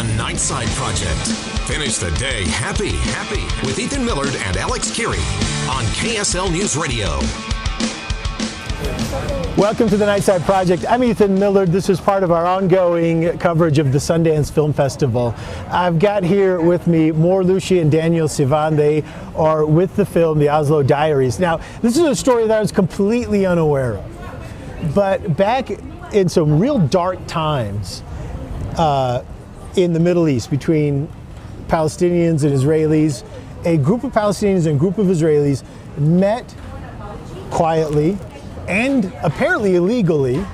The Nightside Project. Finish the day happy with Ethan Millard and Alex Keary on KSL News Radio. Welcome to the Nightside Project. I'm Ethan Millard. This is part of our ongoing coverage of the Sundance Film Festival. I've got here with me Mor Loushy and Daniel Sivan. They are with the film, the Oslo Diaries. Now, this is a story that I was completely unaware of. But back in some real dark times in the Middle East between Palestinians and Israelis, a group of Palestinians and a group of Israelis met quietly and apparently illegally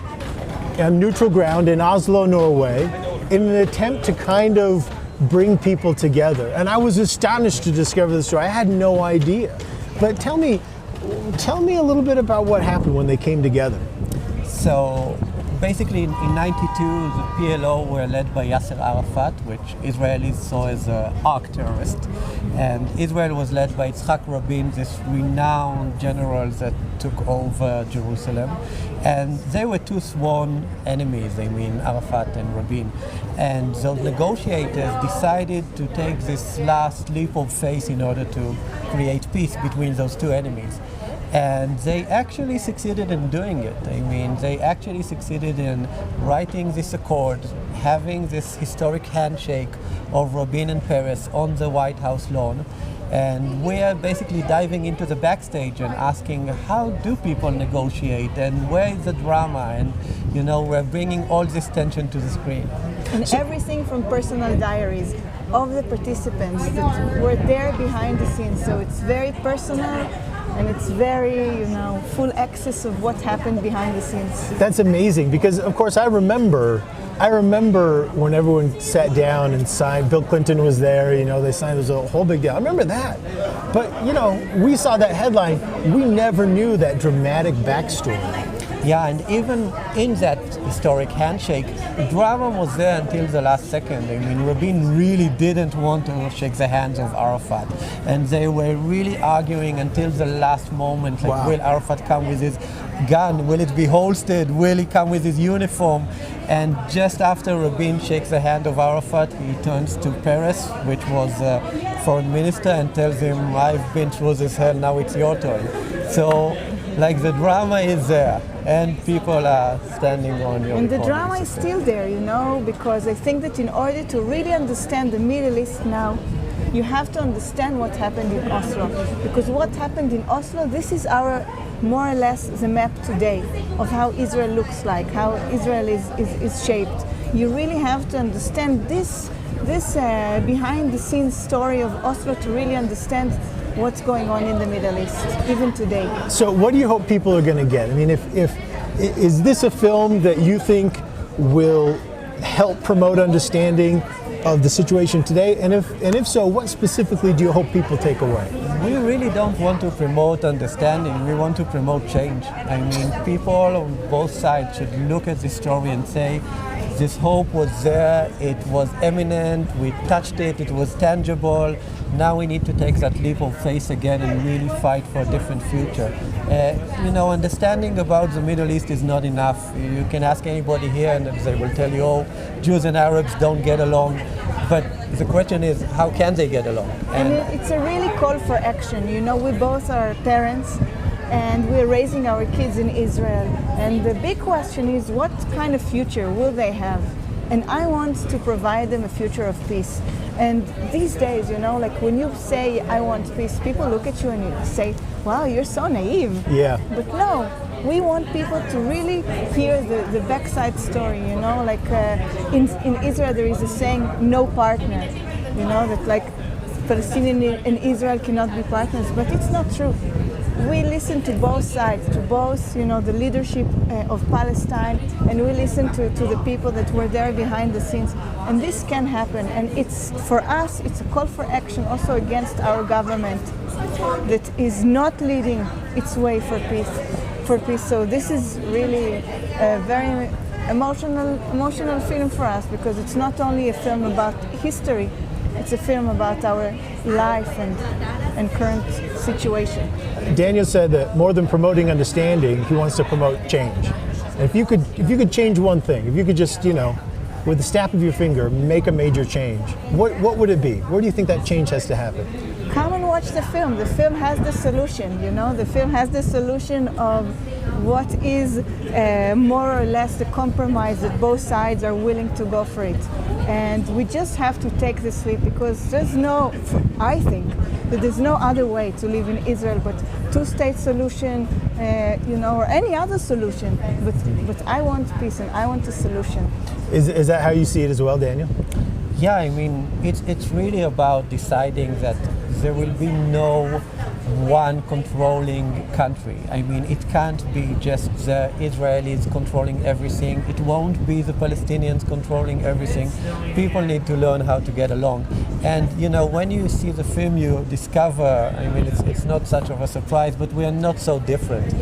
on neutral ground in Oslo, Norway, in an attempt to kind of bring people together. And I was astonished to discover the story. I had no idea. But tell me a little bit about what happened when they came together. So basically in 92, the PLO were led by Yasser Arafat, which Israelis saw as an arch terrorist. And Israel was led by Yitzhak Rabin, this renowned general that took over Jerusalem. And they were two sworn enemies, Arafat and Rabin. And those negotiators decided to take this last leap of faith in order to create peace between those two enemies. And they actually succeeded in doing it. They actually succeeded in writing this accord, having this historic handshake of Rabin and Peres on the White House lawn. And we are basically diving into the backstage and asking, how do people negotiate and where is the drama? And, we're bringing all this tension to the screen. And everything from personal diaries of the participants that were there behind the scenes. So it's very personal. And it's very, full access of what happened behind the scenes. That's amazing because, of course, I remember when everyone sat down and signed. Bill Clinton was there, they signed. It was a whole big deal. I remember that. But, we saw that headline. We never knew that dramatic backstory. Yeah, and even in that historic handshake, drama was there until the last second. Rabin really didn't want to shake the hands of Arafat. And they were really arguing until the last moment, Wow. Will Arafat come with his gun? Will it be holstered? Will he come with his uniform? And just after Rabin shakes the hand of Arafat, he turns to Peres, which was foreign minister, and tells him, I've been through this hell, now it's your turn. So, the drama is there, and people are standing on your And the drama is still there, because I think that in order to really understand the Middle East now, you have to understand what happened in Oslo. Because what happened in Oslo, this is more or less the map today of how Israel looks like, how Israel is shaped. You really have to understand this behind the scenes story of Oslo to really understand what's going on in the Middle East, even today. So what do you hope people are going to get? Is this a film that you think will help promote understanding of the situation today? And if so, what specifically do you hope people take away? We really don't want to promote understanding. We want to promote change. People on both sides should look at this story and say, this hope was there, it was imminent, we touched it, it was tangible. Now we need to take that leap of faith again and really fight for a different future. Understanding about the Middle East is not enough. You can ask anybody here and they will tell you, Jews and Arabs don't get along. But the question is, how can they get along? And it's a really call for action. We both are parents and we're raising our kids in Israel. And the big question is, what kind of future will they have? And I want to provide them a future of peace. And these days, when you say, I want peace, people look at you and you say, wow, you're so naive. Yeah. But no, we want people to really hear the backside story, in Israel there is a saying, no partner, that Palestinian and Israel cannot be partners, but it's not true. We listen to both sides, to both, the leadership of Palestine, and we listen to the people that were there behind the scenes. And this can happen. And for us, it's a call for action also against our government that is not leading its way for peace. So this is really a very emotional film for us, because it's not only a film about history, it's a film about our life and current situation. Daniel said that more than promoting understanding, he wants to promote change. And if you could change one thing, if you could just, with the snap of your finger, make a major change, what would it be? Where do you think that change has to happen? Come and watch the film. The film has the solution, you know? The film has the solution of what is more or less the compromise that both sides are willing to go for it. And we just have to take this leap, because I think that there's no other way to live in Israel but two-state solution, or any other solution. But I want peace and I want a solution. Is that how you see it as well, Daniel? Yeah, I mean, it's really about deciding that there will be no one controlling country. I mean, it can't be just the Israelis controlling everything. It won't be the Palestinians controlling everything. People need to learn how to get along. And, when you see the film, you discover, I mean, it's not such of a surprise, but we are not so different.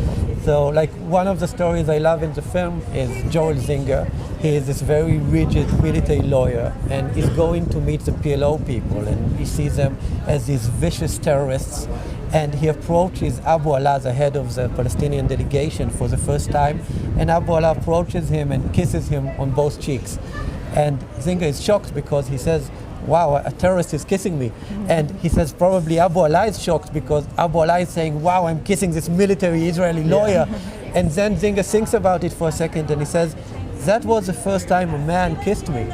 So, like, one of the stories I love in the film is Joel Zinger. He is this very rigid military lawyer, and he's going to meet the PLO people, and he sees them as these vicious terrorists. And he approaches Abu Ala, the head of the Palestinian delegation, for the first time. And Abu Ala approaches him and kisses him on both cheeks. And Zinger is shocked because he says, wow, a terrorist is kissing me. And he says probably Abu Ala is shocked because Abu Ala is saying, wow, I'm kissing this military Israeli lawyer. And then Zinger thinks about it for a second and he says, that was the first time a man kissed me.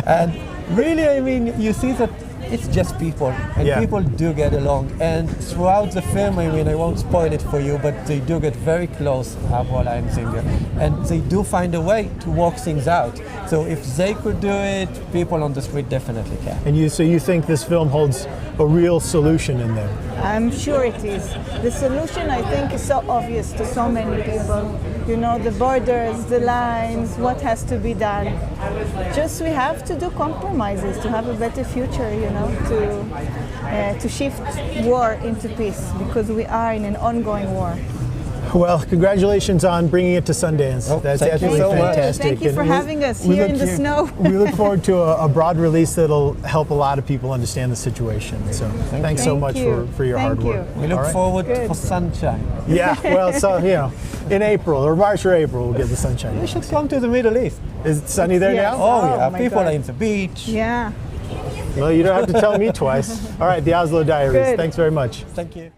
And really, I mean, you see that it's just people, and people do get along. And throughout the film, I mean, I won't spoil it for you, but they do get very close, Abu Ala and Zinger, and they do find a way to work things out. So if they could do it, people on the street definitely can. And so you think this film holds a real solution in there? I'm sure it is. The solution, I think, is so obvious to so many people. The borders, the lines, what has to be done. Just we have to do compromises to have a better future, to shift war into peace, because we are in an ongoing war. Well, congratulations on bringing it to Sundance. That's absolutely fantastic. Thank you for having us here in the snow. We look forward to a broad release that'll help a lot of people understand the situation. So thanks so much for your hard work. We look forward for sunshine. Yeah, well, so, in April, or March or April, we'll get the sunshine. We should come to the Middle East. Is it sunny there now? Oh yeah, people are in the beach. Yeah. Well, you don't have to tell me twice. All right, the Oslo Diaries. Thanks very much. Thank you.